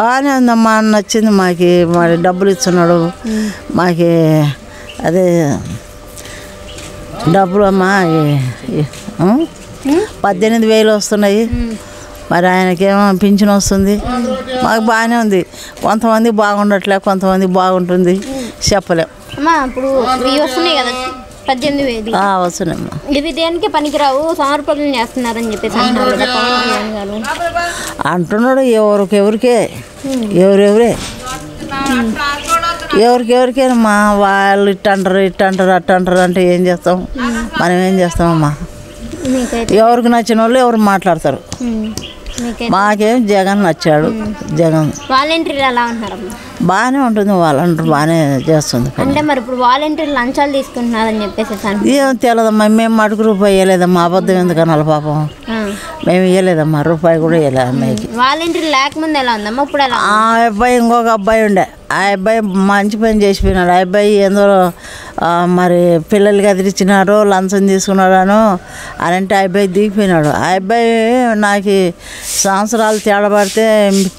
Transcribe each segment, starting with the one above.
బాగానే ఉందమ్మా, నచ్చింది మాకు. మరి డబ్బులు ఇస్తున్నాడు మాకు, అదే డబ్బులు అమ్మా 18,000 వస్తున్నాయి. మరి ఆయనకేమో పింఛన్ వస్తుంది, మాకు బాగానే ఉంది. కొంతమంది బాగుండట్లే, కొంతమంది బాగుంటుంది, చెప్పలేం. ఇప్పుడు వస్తున్నాయి కదా 18,000 వస్తున్నాయమ్మా. ఇవి దేనికి పనికిరావు, సమర్పణలు చేస్తున్నారని చెప్పేసి అంటున్నాడు. ఎవరికెవరికే ఎవరికేనమ్మా, వాళ్ళు ఇట్టంటారు అట్టంటారు అంటే ఏం చేస్తాం, మనం ఏం చేస్తామమ్మా. ఎవరికి నచ్చిన వాళ్ళు ఎవరు మాట్లాడతారు. మాకేం జగన్ నచ్చాడు. జగన్ వాలంటీర్లు ఎలా ఉంటున్నారమ్మా? బాగానే ఉంటుంది, వాలంటీర్ బాగానే చేస్తుంది. అంటే మరి ఇప్పుడు వాలంటీర్లు లంచాలు తీసుకుంటున్నారని చెప్పేసి ఏం తెలియదమ్మా. మేము మటుకు రూపాయి ఇవ్వలేదమ్మా. అబద్ధం ఎందుకన్నా పాపం, మేము ఇవ్వలేదమ్మా, రూపాయి కూడా ఇవ్వలేదు అమ్మాయికి. వాలంటీర్ లేకముందు ఎలా ఉందమ్మా, ఇప్పుడు ఎలా? ఆ అబ్బాయి ఇంకొక అబ్బాయి ఉండే, ఆ అబ్బాయి మంచి పని చేసిపోయినాడు. ఆ అబ్బాయి ఏందో మరి పిల్లలకి అదిరిచ్చినాడు, లంచం తీసుకున్నాడను అని అంటే ఆ అబ్బాయి దిగిపోయినాడు. ఆ అబ్బాయి నాకు సంవత్సరాలు తేడా పడితే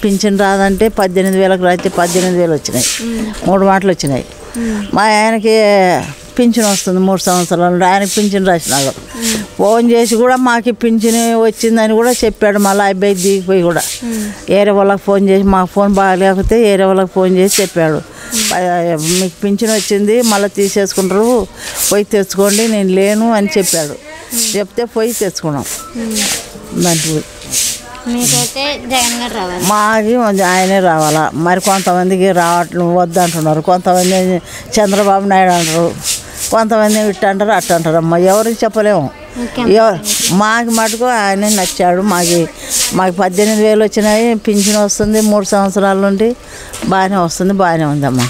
పింఛన్ రాదంటే 18,000కి రాస్తే 18,000 వచ్చినాయి, 3 మాటలు వచ్చినాయి. మా ఆయనకి పింఛన్ వస్తుంది 3 సంవత్సరాలు, ఆయనకి పింఛన్ రాసినాడు. ఫోన్ చేసి కూడా మాకు పింఛన్ వచ్చిందని కూడా చెప్పాడు. మళ్ళీ అబ్బాయి దిగిపోయి కూడా ఏరే వాళ్ళకి ఫోన్ చేసి, మాకు ఫోన్ బాగాలేకపోతే ఏరే వాళ్ళకి ఫోన్ చేసి చెప్పాడు, మీకు పింఛన్ వచ్చింది, మళ్ళీ తీసేసుకుంటారు, పోయి తెచ్చుకోండి, నేను లేను అని చెప్పాడు. చెప్తే పోయి తెచ్చుకున్నాం. దాంట్లో మాకి ఆయనే రావాలా. మరి కొంతమందికి రావట్లేదు, వద్దంటున్నారు. కొంతమంది చంద్రబాబు నాయుడు అంటారు, కొంతమంది ఇట్టంటారు అట్టంటారు. అమ్మ ఎవరికి చెప్పలేము. మాకు మటుకు ఆయనే నచ్చాడు. మాకు 18,000 వచ్చినాయి, పింఛన్ వస్తుంది 3 సంవత్సరాల నుండి, బాగానే వస్తుంది, బాగానే ఉందమ్మా.